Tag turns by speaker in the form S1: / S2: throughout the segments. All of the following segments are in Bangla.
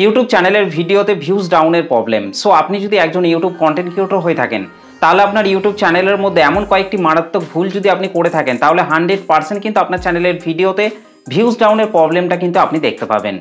S1: ইউটিউব চ্যানেলের ভিডিওতে ভিউজ ডাউনের প্রবলেম। সো আপনি যদি একজন ইউটিউব কন্টেন্ট ক্রিয়েটর হয়ে থাকেন, তাহলে আপনার ইউটিউব চ্যানেলের মধ্যে এমন কয়েকটি মারাত্মক ভুল যদি আপনি করে থাকেন, তাহলে 100% কিন্তু আপনার চ্যানেলের ভিডিওতে ভিউজ ডাউনের প্রবলেমটা কিন্তু আপনি দেখতে পাবেন।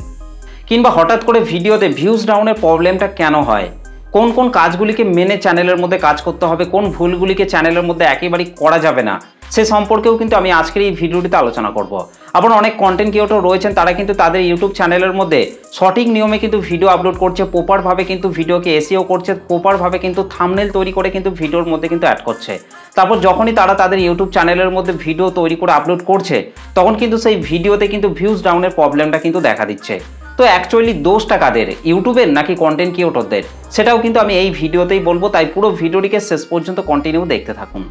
S1: কিংবা হঠাৎ করে ভিডিওতে ভিউজ ডাউনের প্রবলেমটা কেন হয়, কোন কোন কাজগুলিকে মেনে চ্যানেলের মধ্যে কাজ করতে হবে, কোন ভুলগুলিকে চ্যানেলের মধ্যে একেবারেই করা যাবে না, সে সম্পর্কেও কিন্তু আমি আজকের এই ভিডিওটিতে আলোচনা করব। আবার অনেক কন্টেন্ট ক্রিয়েটর রয়েছেন, তারা কিন্তু তাদের ইউটিউব চ্যানেলের মধ্যে সঠিক নিয়মে কিন্তু ভিডিও আপলোড করছে, প্রপারভাবে কিন্তু ভিডিওকে এসইও করছে, প্রপারভাবে কিন্তু থাম্বনেল তৈরি করে কিন্তু ভিডিওর মধ্যে কিন্তু অ্যাড করছে। তারপর যখনই তারা তাদের ইউটিউব চ্যানেলের মধ্যে ভিডিও তৈরি করে আপলোড করছে, তখন কিন্তু সেই ভিডিওতে কিন্তু ভিউজ ডাউনের প্রবলেমটা কিন্তু দেখা দিচ্ছে। তো অ্যাকচুয়ালি দোষটা কাদের, ইউটিউবের নাকি কন্টেন্ট ক্রিয়েটরদের, সেটাও কিন্তু আমি এই ভিডিওতেই বলবো। তাই পুরো ভিডিওটিকে শেষ পর্যন্ত কন্টিনিউ দেখতে থাকুন।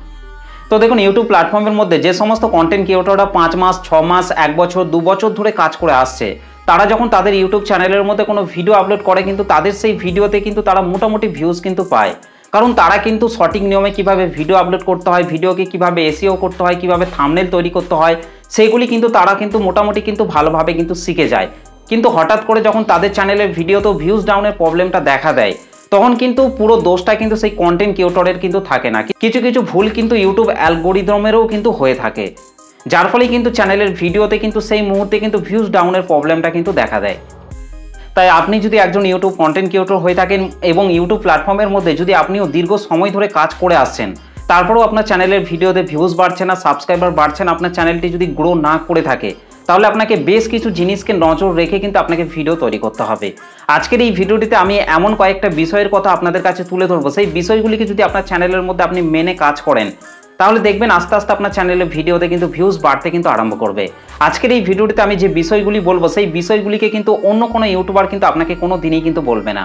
S1: তো দেখুন, ইউটিউব প্ল্যাটফর্মের মধ্যে যে সমস্ত কন্টেন্ট ক্রিয়েটররা 5 মাস, 6 মাস, 1 বছর, 2 বছর ধরে কাজ করে আসছে, তারা যখন তাদের ইউটিউব চ্যানেলের মধ্যে কোনো ভিডিও আপলোড করে, কিন্তু তাদের সেই ভিডিওতে কিন্তু তারা মোটামুটি ভিউজ কিন্তু পায়। কারণ তারা কিন্তু সঠিক নিয়মে কিভাবে ভিডিও আপলোড করতে হয়, ভিডিওকে কিভাবে এসইও করতে হয়, কিভাবে থাম্বনেল তৈরি করতে হয়, সেইগুলি কিন্তু তারা কিন্তু মোটামুটি কিন্তু ভালোভাবে কিন্তু শিখে যায়। কিন্তু হঠাৎ করে যখন তাদের চ্যানেলের ভিডিওতেও ভিউজ ডাউনের প্রবলেমটা দেখা দেয়, তখন কিন্তু পুরো দোষটা কিন্তু সেই কন্টেন্ট ক্রিয়েটরের কিন্তু থাকে না। কিছু কিছু ভুল কিন্তু ইউটিউব অ্যালগোরিদমেরও কিন্তু হয়ে থাকে, যার ফলে কিন্তু চ্যানেলের ভিডিওতে কিন্তু সেই মুহূর্তে কিন্তু ভিউজ ডাউনের প্রবলেমটা কিন্তু দেখা দেয়। তাই আপনি যদি একজন ইউটিউব কন্টেন্ট ক্রিয়েটর হয়ে থাকেন এবং ইউটিউব প্ল্যাটফর্মের মধ্যে যদি আপনিও দীর্ঘ সময় ধরে কাজ করে আসছেন, তারপরেও আপনার চ্যানেলের ভিডিওতে ভিউজ বাড়ছে না, সাবস্ক্রাইবার বাড়ছে না, আপনার চ্যানেলটি যদি গ্রো না করে থাকে, তাহলে আপনাকে বেশ কিছু জিনিসকে নজর রেখে কিন্তু আপনাকে ভিডিও তৈরি করতে হবে। আজকের এই ভিডিওটিতে আমি এমন কয়েকটা বিষয়ের কথা আপনাদের কাছে তুলে ধরবো, সেই বিষয়গুলিকে যদি আপনার চ্যানেলের মধ্যে আপনি মেনে কাজ করেন, তাহলে দেখবেন আস্তে আস্তে আপনার চ্যানেলের ভিডিওতে কিন্তু ভিউজ বাড়তে কিন্তু আরম্ভ করবে। আজকের এই ভিডিওটিতে আমি যে বিষয়গুলি বলবো, সেই বিষয়গুলিকে কিন্তু অন্য কোনো ইউটিউবার কিন্তু আপনাকে কোনো দিনই কিন্তু বলবে না।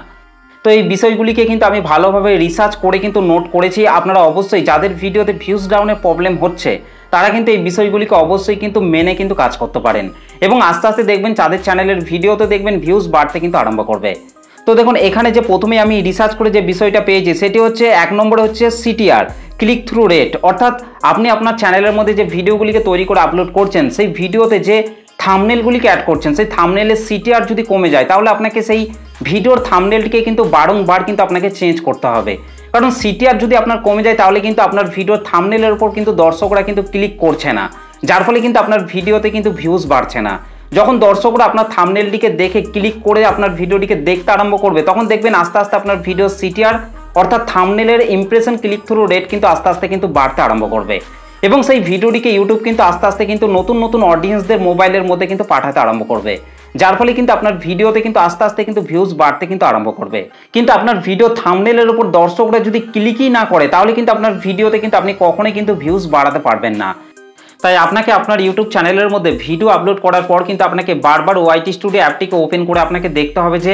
S1: তো এই বিষয়গুলিকে কিন্তু আমি ভালোভাবে রিসার্চ করে কিন্তু নোট করেছি। আপনারা অবশ্যই যাদের ভিডিওতে ভিউজ ডাউনের প্রবলেম হচ্ছে, তারা কিন্তু এই বিষয়গুলিকে অবশ্যই কিন্তু মেনে কিন্তু কাজ করতে পারেন, এবং আস্তে আস্তে দেখবেন তাদের চ্যানেলের ভিডিওতে দেখবেন ভিউজ বাড়তে কিন্তু আরম্ভ করবে। তো দেখুন, এখানে যে প্রথমে আমি রিসার্চ করে যে বিষয়টা পেয়েছি, সেটি হচ্ছে 1 নম্বরে হচ্ছে সিটিআর, ক্লিক থ্রু রেট। অর্থাৎ আপনি আপনার চ্যানেলের মধ্যে যে ভিডিওগুলিকে তৈরি করে আপলোড করছেন, সেই ভিডিওতে যে থাম্বনেলগুলিকে অ্যাড করছেন, সেই থাম্বনেলের সিটিআর যদি কমে যায়, তাহলে আপনাকে সেই ভিডিওর থাম্বনেলটিকে কিন্তু বারংবার কিন্তু আপনাকে চেঞ্জ করতে হবে। কারণ সিটিআর যদি আপনার কমে যায়, তাহলে কিন্তু আপনার ভিডিওর থাম্বনেলের উপর কিন্তু দর্শকরা কিন্তু ক্লিক করছে না, যার ফলে কিন্তু আপনার ভিডিওতে কিন্তু ভিউজ বাড়ছে না। যখন দর্শকরা আপনার থাম্বনেলটিকে দেখে ক্লিক করে আপনার ভিডিওটিকে দেখতে আরম্ভ করবে, তখন দেখবেন আস্তে আস্তে আপনার ভিডিও সিটিআর অর্থাৎ থাম্বনেলের ইমপ্রেশন ক্লিক থ্রু রেট কিন্তু আস্তে আস্তে কিন্তু বাড়তে আরম্ভ করবে, এবং সেই ভিডিওটিকে ইউটিউব কিন্তু আস্তে আস্তে কিন্তু নতুন নতুন অডিয়েন্সদের মোবাইলের মধ্যে কিন্তু পাঠাতে আরম্ভ করবে, যার ফলে কিন্তু আপনার ভিডিওতে কিন্তু আস্তে আস্তে কিন্তু ভিউজ বাড়তে কিন্তু আরম্ভ করবে। কিন্তু আপনার ভিডিও থাম্বনেলের উপর দর্শকরা যদি ক্লিকই না করে, তাহলে কিন্তু আপনার ভিডিওতে কিন্তু আপনি কখনোই কিন্তু ভিউজ বাড়াতে পারবেন না। তাই আপনাকে আপনার ইউটিউব চ্যানেলের মধ্যে ভিডিও আপলোড করার পর কিন্তু আপনাকে বারবার ওয়াইটি স্টুডিও অ্যাপটিকে ওপেন করে আপনাকে দেখতে হবে যে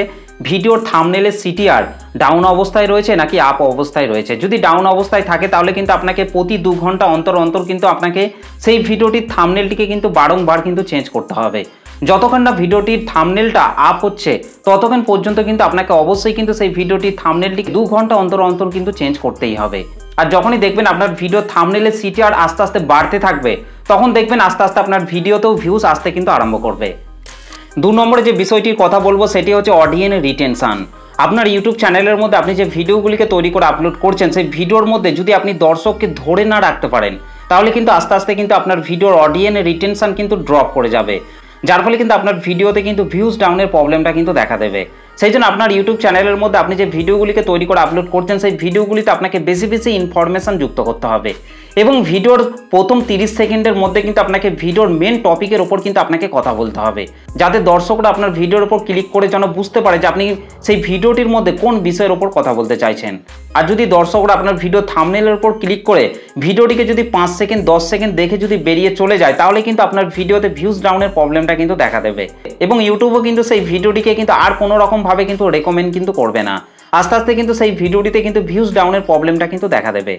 S1: ভিডিওর থাম্বনেলের সিটিআর ডাউন অবস্থায় রয়েছে নাকি আপ অবস্থায় রয়েছে। যদি ডাউন অবস্থায় থাকে, তাহলে কিন্তু আপনাকে প্রতি 2 ঘন্টা অন্তর অন্তর কিন্তু আপনাকে সেই ভিডিওটির থাম্বনেলটিকে কিন্তু বারংবার কিন্তু চেঞ্জ করতে হবে। যতক্ষণ না ভিডিওটির থাম্বনেলটা আপ হচ্ছে, ততক্ষণ পর্যন্ত কিন্তু আপনাকে অবশ্যই কিন্তু সেই ভিডিওটির থাম্বনেলটি 2 ঘন্টা অন্তর অন্তর কিন্তু চেঞ্জ করতেই হবে। আর যখনই দেখবেন আপনার ভিডিও থাম্বনেলের সিটিআর আস্তে আস্তে বাড়তে থাকবে, তখন দেখবেন আস্তে আস্তে আপনার ভিডিওতেও ভিউজ আসতে কিন্তু আরম্ভ করবে। 2 নম্বরে যে বিষয়টির কথা বলবো, সেটি হচ্ছে অডিয়েন্স রিটেনশন। আপনার ইউটিউব চ্যানেলের মধ্যে আপনি যে ভিডিওগুলিকে তৈরি করে আপলোড করছেন, সেই ভিডিওর মধ্যে যদি আপনি দর্শককে ধরে না রাখতে পারেন, তাহলে কিন্তু আস্তে আস্তে কিন্তু আপনার ভিডিওর অডিয়েন্স রিটেনশন কিন্তু ড্রপ করে যাবে, যার ফলে কিন্তু আপনার ভিডিওতে কিন্তু ভিউজ ডাউনের প্রবলেমটা কিন্তু দেখা দেবে। সেই জন্য আপনার ইউটিউব চ্যানেলের মধ্যে আপনি যে ভিডিওগুলিকে তৈরি করে আপলোড করছেন, সেই ভিডিওগুলিতে আপনাকে বেশি বেশি ইনফরমেশন যুক্ত করতে হবে, এবং ভিডিওর প্রথম 30 সেকেন্ডের মধ্যে কিন্তু আপনাকে ভিডিওর মেন টপিকের ওপর কিন্তু আপনাকে কথা বলতে হবে, যাতে দর্শকরা আপনার ভিডিওর ওপর ক্লিক করে যেন বুঝতে পারে যে আপনি সেই ভিডিওটির মধ্যে কোন বিষয়ের ওপর কথা বলতে চাইছেন। আর যদি দর্শকরা আপনার ভিডিও থাম্বনেলের উপর ক্লিক করে ভিডিওটিকে যদি 5 সেকেন্ড 10 সেকেন্ড দেখে যদি বেরিয়ে চলে যায়, তাহলে কিন্তু আপনার ভিডিওতে ভিউজ ডাউনের প্রবলেমটা কিন্তু দেখা দেবে, এবং ইউটিউবও কিন্তু সেই ভিডিওটিকে কিন্তু আর কোনো রকম ভাবে কিন্তু রেকমেন্ড কিন্তু করবে না। আস্তে আস্তে কিন্তু সেই ভিডিওটিতে কিন্তু ভিউজ ডাউনের প্রবলেমটা কিন্তু দেখা দেবে।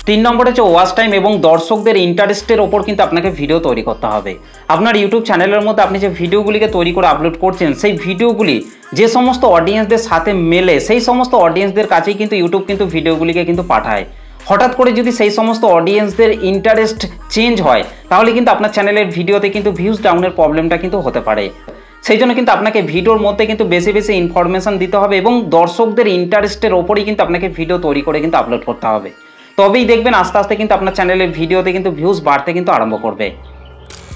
S1: 3 নম্বরে হচ্ছে ওয়াচ টাইম এবং দর্শকদের ইন্টারেস্টের ওপর কিন্তু আপনাকে ভিডিও তৈরি করতে হবে। আপনার ইউটিউব চ্যানেলের মধ্যে আপনি যে ভিডিওগুলিকে তৈরি করে আপলোড করছেন, সেই ভিডিওগুলি যে সমস্ত অডিয়েন্সদের সাথে মেলে, সেই সমস্ত অডিয়েন্সদের কাছেই কিন্তু ইউটিউব কিন্তু ভিডিওগুলিকে কিন্তু পাঠায়। হঠাৎ করে যদি সেই সমস্ত অডিয়েন্সদের ইন্টারেস্ট চেঞ্জ হয়, তাহলে কিন্তু আপনার চ্যানেলের ভিডিওতে কিন্তু ভিউজ ডাউনের প্রবলেমটা কিন্তু হতে পারে। সেই জন্য কিন্তু আপনাকে ভিডিওর মধ্যে কিন্তু বেশি বেশি ইনফরমেশন দিতে হবে এবং দর্শকদের ইন্টারেস্টের ওপরেই কিন্তু আপনাকে ভিডিও তৈরি করে কিন্তু আপলোড করতে হবে। তবেই দেখবেন আস্তে আস্তে কিন্তু আপনার চ্যানেলের ভিডিওতে কিন্তু ভিউজ বাড়তে কিন্তু আরম্ভ করবে।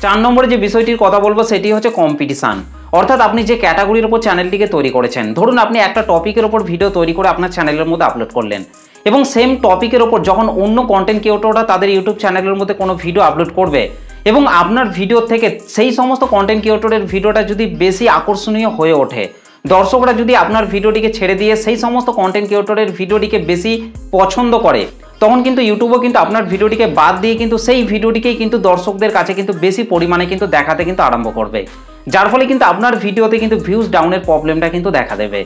S1: 4 নম্বরে যে বিষয়টির কথা বলবো সেটি হচ্ছে কম্পিটিশান। অর্থাৎ আপনি যে ক্যাটাগরির ওপর চ্যানেলটিকে তৈরি করেছেন, ধরুন আপনি একটা টপিকের ওপর ভিডিও তৈরি করে আপনার চ্যানেলের মধ্যে আপলোড করলেন এবং সেম টপিকের ওপর যখন অন্য কন্টেন্ট ক্রিয়েটররা তাদের ইউটিউব চ্যানেলের মধ্যে কোনো ভিডিও আপলোড করবে এবং আপনার ভিডিও থেকে সেই সমস্ত কন্টেন্ট ক্রিয়েটরের ভিডিওটা যদি বেশি আকর্ষণীয় হয়ে ওঠে, দর্শকরা যদি আপনার ভিডিওটিকে ছেড়ে দিয়ে সেই সমস্ত কন্টেন্ট ক্রিয়েটরের ভিডিওটিকে বেশি পছন্দ করে, তখন কিন্তু ইউটিউবও কিন্তু আপনার ভিডিওটিকে বাদ দিয়ে কিন্তু সেই ভিডিওটিকেই কিন্তু দর্শকদের কাছে কিন্তু বেশি পরিমাণে কিন্তু দেখাতে কিন্তু আরম্ভ করবে, যার ফলে কিন্তু আপনার ভিডিওতে কিন্তু ভিউজ ডাউনের প্রবলেমটা কিন্তু দেখা দেবে।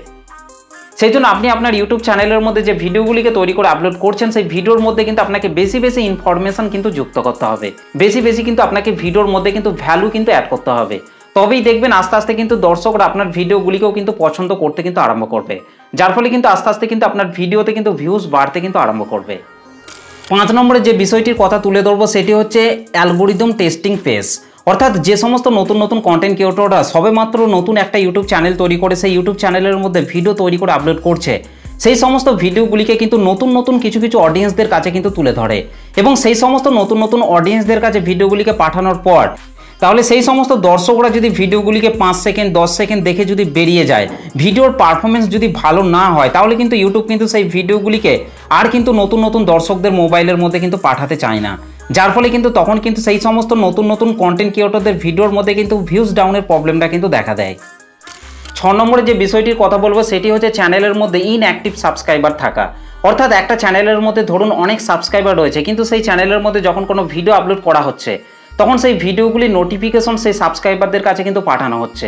S1: সেই জন্য আপনি আপনার ইউটিউব চ্যানেলের মধ্যে যে ভিডিওগুলিকে তৈরি করে আপলোড করছেন, সেই ভিডিওর মধ্যে কিন্তু আপনাকে বেশি বেশি ইনফরমেশন কিন্তু যুক্ত করতে হবে, বেশি বেশি কিন্তু আপনাকে ভিডিওর মধ্যে কিন্তু ভ্যালু কিন্তু অ্যাড করতে হবে। তবেই দেখবেন আস্তে আস্তে কিন্তু দর্শকরা আপনার ভিডিওগুলিকেও কিন্তু পছন্দ করতে কিন্তু আরম্ভ করবে, যার ফলে কিন্তু আস্তে আস্তে কিন্তু আপনার ভিডিওতে কিন্তু ভিউজ বাড়তে কিন্তু আরম্ভ করবে। 5 নম্বরে যে বিষয়টির কথা তুলে ধরবো সেটি হচ্ছে অ্যালগোরিদম টেস্টিং পেজ। অর্থাৎ যে সমস্ত নতুন নতুন কন্টেন্ট ক্রিয়েটররা সবেমাত্র নতুন একটা ইউটিউব চ্যানেল তৈরি করে সেই ইউটিউব চ্যানেলের মধ্যে ভিডিও তৈরি করে আপলোড করছে, সেই সমস্ত ভিডিওগুলিকে কিন্তু নতুন নতুন কিছু কিছু অডিয়েন্সদের কাছে কিন্তু তুলে ধরে এবং সেই সমস্ত নতুন নতুন অডিয়েন্সদের কাছে ভিডিওগুলিকে পাঠানোর পর তাহলে সেই সমস্ত দর্শকরা যদি ভিডিওগুলিকে 5 সেকেন্ড 10 সেকেন্ড দেখে যদি বেরিয়ে যায়, ভিডিওর পারফরমেন্স যদি ভালো না হয়, তাহলে কিন্তু ইউটিউব কিন্তু সেই ভিডিওগুলিকে আর কিন্তু নতুন নতুন দর্শকদের মোবাইলের মধ্যে কিন্তু পাঠাতে চায় না, যার ফলে কিন্তু তখন কিন্তু সেই সমস্ত নতুন নতুন কন্টেন্ট ক্রিয়েটরদের ভিডিওর মধ্যে কিন্তু ভিউজ ডাউনের প্রবলেমটা কিন্তু দেখা দেয়। 6 নম্বরে যে বিষয়টির কথা বলবো সেটি হচ্ছে চ্যানেলের মধ্যে ইনঅ্যাক্টিভ সাবস্ক্রাইবার থাকা। অর্থাৎ একটা চ্যানেলের মধ্যে ধরুন অনেক সাবস্ক্রাইবার রয়েছে, কিন্তু সেই চ্যানেলের মধ্যে যখন কোনো ভিডিও আপলোড করা হচ্ছে তখন সেই ভিডিওগুলির নোটিফিকেশন সেই সাবস্ক্রাইবারদের কাছে কিন্তু পাঠানো হচ্ছে,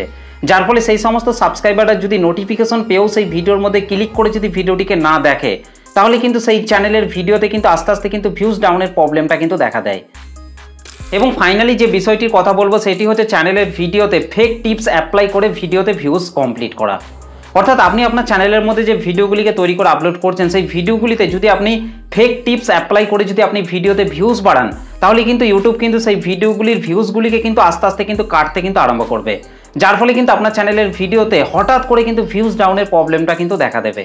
S1: যার ফলে সেই সমস্ত সাবস্ক্রাইবাররা যদি নোটিফিকেশন পেয়েও সেই ভিডিওর মধ্যে ক্লিক করে যদি ভিডিওটিকে না দেখে, তাহলে কিন্তু সেই চ্যানেলের ভিডিওতে কিন্তু আস্তে আস্তে কিন্তু ভিউজ ডাউনের প্রবলেমটা কিন্তু দেখা দেয়। এবং ফাইনালি যে বিষয়টির কথা বলবো সেটি হচ্ছে চ্যানেলের ভিডিওতে ফেক টিপস অ্যাপ্লাই করে ভিডিওতে ভিউজ কমপ্লিট করা। অর্থাৎ আপনি আপনার চ্যানেলের মধ্যে যে ভিডিওগুলিকে তৈরি করে আপলোড করছেন, সেই ভিডিওগুলিতে যদি আপনি ফেক টিপস অ্যাপ্লাই করে যদি আপনি ভিডিওতে ভিউজ বাড়ান, তাহলে কিন্তু ইউটিউব কিন্তু সেই ভিডিওগুলির ভিউজগুলিকে কিন্তু আস্তে আস্তে কিন্তু কাটতে কিন্তু আরম্ভ করবে, যার ফলে কিন্তু আপনার চ্যানেলের ভিডিওতে হঠাৎ করে কিন্তু ভিউজ ডাউনের প্রবলেমটা কিন্তু দেখা দেবে।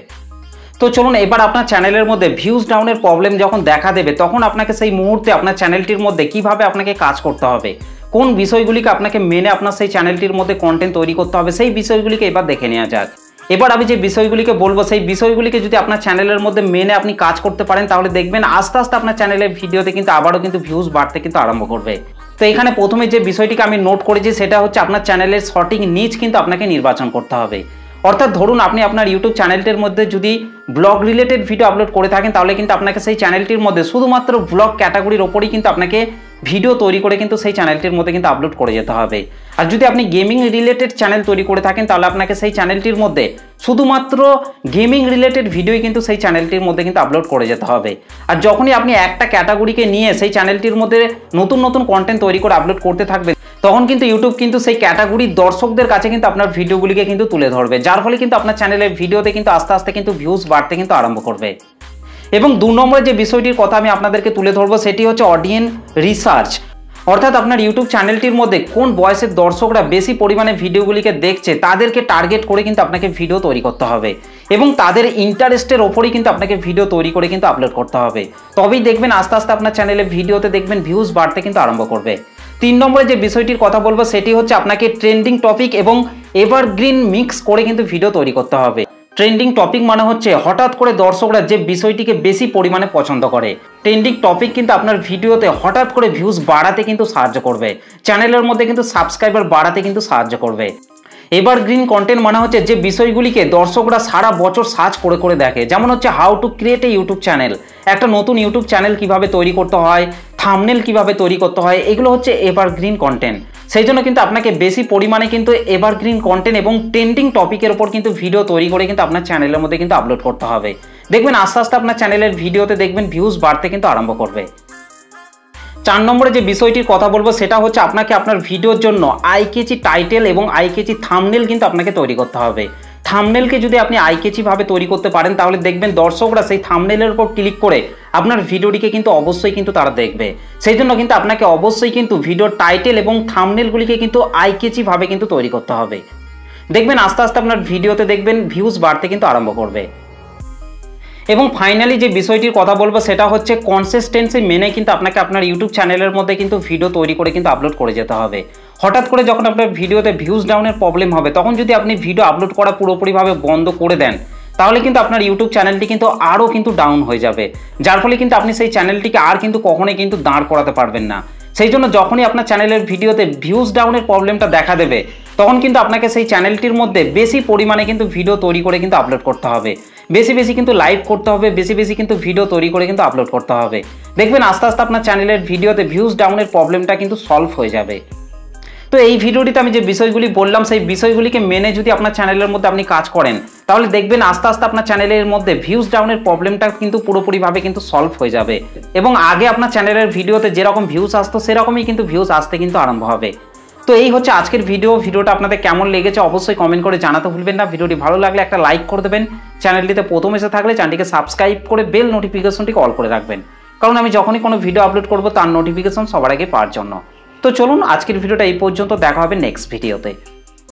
S1: তো চলুন এবার আপনার চ্যানেলের মধ্যে ভিউজ ডাউনের প্রবলেম যখন দেখা দেবে, তখন আপনাকে সেই মুহূর্তে আপনার চ্যানেলটির মধ্যে কিভাবে আপনাকে কাজ করতে হবে, কোন বিষয়গুলিকে আপনাকে মেনে আপনার সেই চ্যানেলটির মধ্যে কন্টেন্ট তৈরি করতে হবে, সেই বিষয়গুলিকে এবার দেখে নেওয়া যাক। এবার আমি যে বিষয়গুলিকে বলবো সেই বিষয়গুলিকে যদি আপনার চ্যানেলের মধ্যে মেনে আপনি কাজ করতে পারেন, তাহলে দেখবেন আস্তে আস্তে আপনার চ্যানেলের ভিডিওতে কিন্তু আবারও কিন্তু ভিউজ বাড়তে কিন্তু আরম্ভ করবে। তো এখানে প্রথমে যে বিষয়টিকে আমি নোট করেছি সেটা হচ্ছে আপনার চ্যানেলের সঠিক নিচ কিন্তু আপনাকে নির্বাচন করতে হবে। অর্থাৎ ধরুন আপনি আপনার ইউটিউব চ্যানেলটির মধ্যে যদি ব্লগ রিলেটেড ভিডিও আপলোড করে থাকেন, তাহলে কিন্তু আপনাকে সেই চ্যানেলটির মধ্যে শুধুমাত্র ব্লগ ক্যাটাগরির ওপরেই কিন্তু আপনাকে ভিডিও তৈরি করে কিন্তু সেই চ্যানেলটির মধ্যে কিন্তু আপলোড করে যেতে হবে। আর যদি আপনি গেমিং রিলেটেড চ্যানেল তৈরি করে থাকেন, তাহলে আপনাকে সেই চ্যানেলটির মধ্যে শুধুমাত্র গেমিং রিলেটেড ভিডিওই কিন্তু সেই চ্যানেলটির মধ্যে কিন্তু আপলোড করে যেতে হবে। আর যখনই আপনি একটা ক্যাটাগরিকে নিয়ে সেই চ্যানেলটির মধ্যে নতুন নতুন কন্টেন্ট তৈরি করে আপলোড করতে থাকবেন, তখন কিন্তু ইউটিউব কিন্তু সেই ক্যাটাগরির দর্শকদের কাছে কিন্তু আপনার ভিডিওগুলিকে কিন্তু তুলে ধরবে, যার ফলে কিন্তু আপনার চ্যানেলের ভিডিওতে কিন্তু আস্তে আস্তে কিন্তু ভিউজ বাড়তে কিন্তু আরম্ভ করবে। এবং 2 নম্বরে যে বিষয়টির কথা আমি আপনাদেরকে তুলে ধরবো সেটি হচ্ছে অডিয়েন্স রিসার্চ। অর্থাৎ আপনার ইউটিউব চ্যানেলটির মধ্যে কোন বয়সের দর্শকরা বেশি পরিমাণে ভিডিওগুলিকে দেখছে, তাদেরকে টার্গেট করে কিন্তু আপনাকে ভিডিও তৈরি করতে হবে এবং তাদের ইন্টারেস্টের ওপরেই কিন্তু আপনাকে ভিডিও তৈরি করে কিন্তু আপলোড করতে হবে। তবেই দেখবেন আস্তে আস্তে আপনার চ্যানেলে ভিডিওতে দেখবেন ভিউজ বাড়তে কিন্তু আরম্ভ করবে। 3 নম্বরে যে বিষয়টির কথা বলবো সেটি হচ্ছে আপনাকে ট্রেন্ডিং টপিক এবং এভারগ্রিন মিক্স করে কিন্তু ভিডিও তৈরি করতে হবে। ট্রেন্ডিং টপিক মানে হচ্ছে হঠাৎ করে দর্শকরা যে বিষয়টিকে বেশি পরিমাণে পছন্দ করে। ট্রেন্ডিং টপিক কিন্তু আপনার ভিডিওতে হঠাৎ করে ভিউজ বাড়াতে কিন্তু সাহায্য করবে, চ্যানেলের মধ্যে কিন্তু সাবস্ক্রাইবার বাড়াতে কিন্তু সাহায্য করবে। এভারগ্রিন কন্টেন্ট মানে হচ্ছে যে বিষয়গুলিকে দর্শকরা সারা বছর সার্চ করে করে দেখে, যেমন হচ্ছে how to create a YouTube channel, একটা নতুন ইউটিউব চ্যানেল কিভাবে তৈরি করতে হয়, থাম্বনেল কিভাবে তৈরি করতে হয়, এগুলো হচ্ছে এভারগ্রিন কন্টেন্ট। সেই জন্য কিন্তু আপনাকে বেশি পরিমাণে কিন্তু এভারগ্রিন কন্টেন্ট এবং ট্রেন্ডিং টপিকের উপর কিন্তু ভিডিও তৈরি করে কিন্তু আপনার চ্যানেলের মধ্যে কিন্তু আপলোড করতে হবে। দেখবেন আস্তে আস্তে আপনার চ্যানেলের ভিডিওতে দেখবেন ভিউজ বাড়তে কিন্তু আরম্ভ করবে। 4 নম্বরে যে বিষয়টির কথা বলবো সেটা হচ্ছে আপনাকে আপনার ভিডিওর জন্য আইকেচি টাইটেল এবং আইকেচি থাম্বনেল কিন্তু আপনাকে তৈরি করতে হবে। থাম্বনেলকে যদি আপনি আইকেচি ভাবে তৈরি করতে পারেন, তাহলে দেখবেন দর্শকরা সেই থাম্বনেলের উপর ক্লিক করে আপনার ভিডিওটিকে কিন্তু অবশ্যই কিন্তু তারা দেখবে। সেই জন্য কিন্তু আপনাকে অবশ্যই কিন্তু ভিডিওর টাইটেল এবং থাম্বনেলগুলিকে কিন্তু আইকেচি ভাবে কিন্তু তৈরি করতে হবে। দেখবেন আস্তে আস্তে আপনার ভিডিওতে দেখবেন ভিউজ বাড়তে কিন্তু আরম্ভ করবে। এবং ফাইনালি যে বিষয়টির কথা বলবো সেটা হচ্ছে কনসিস্টেন্সি মেনে কিন্তু আপনাকে আপনার ইউটিউব চ্যানেলের মধ্যে কিন্তু ভিডিও তৈরি করে কিন্তু আপলোড করে যেতে হবে। হঠাৎ করে যখন আপনার ভিডিওতে ভিউজ ডাউনের প্রবলেম হবে তখন যদি আপনি ভিডিও আপলোড করা পুরোপুরিভাবে বন্ধ করে দেন তাহলে কিন্তু আপনার ইউটিউব চ্যানেলটি কিন্তু আরও কিন্তু ডাউন হয়ে যাবে, যার ফলে কিন্তু আপনি সেই চ্যানেলটিকে আর কিন্তু কখনোই কিন্তু দাঁড় করাতে পারবেন না। সেই জন্য যখনই আপনার চ্যানেলের ভিডিওতে ভিউজ ডাউনের প্রবলেমটা দেখা দেবে তখন কিন্তু আপনাকে সেই চ্যানেলটির মধ্যে বেশি পরিমাণে কিন্তু ভিডিও তৈরি করে কিন্তু আপলোড করতে হবে, বেশি বেশি কিন্তু লাইভ করতে হবে, বেশি বেশি কিন্তু ভিডিও তৈরি করে কিন্তু আপলোড করতে হবে। দেখবেন আস্তে আস্তে আপনার চ্যানেলের ভিডিওতে ভিউজ ডাউনের প্রবলেমটা কিন্তু সলভ হয়ে যাবে। তো এই ভিডিওটিতে আমি যে বিষয়গুলি বললাম সেই বিষয়গুলিকে মেনে যদি আপনার চ্যানেলের মধ্যে আপনি কাজ করেন তাহলে দেখবেন আস্তে আস্তে আপনার চ্যানেলের মধ্যে ভিউজ ডাউনের প্রবলেমটা কিন্তু পুরোপুরিভাবে কিন্তু সলভ হয়ে যাবে এবং আগে আপনার চ্যানেলের ভিডিওতে যেরকম ভিউজ আসতো সেরকমই কিন্তু ভিউজ আসতে কিন্তু আরম্ভ হবে। তো এই হচ্ছে আজকের ভিডিওটা আপনাদের কেমন লেগেছে অবশ্যই কমেন্ট করে জানাতে ভুলবেন না। ভিডিওটি ভালো লাগলে একটা লাইক করে দেবেন, চ্যানেলটিতে প্রথম এসে থাকলে চ্যানেলটিকে সাবস্ক্রাইব করে বেল নোটিফিকেশনটিকে অল করে রাখবেন, কারণ আমি যখনই কোনো ভিডিও আপলোড করব তার নোটিফিকেশন সবার আগে পাওয়ার জন্য। তো চলুন আজকের ভিডিওটা এই পর্যন্ত, দেখা হবে নেক্সট ভিডিওতে।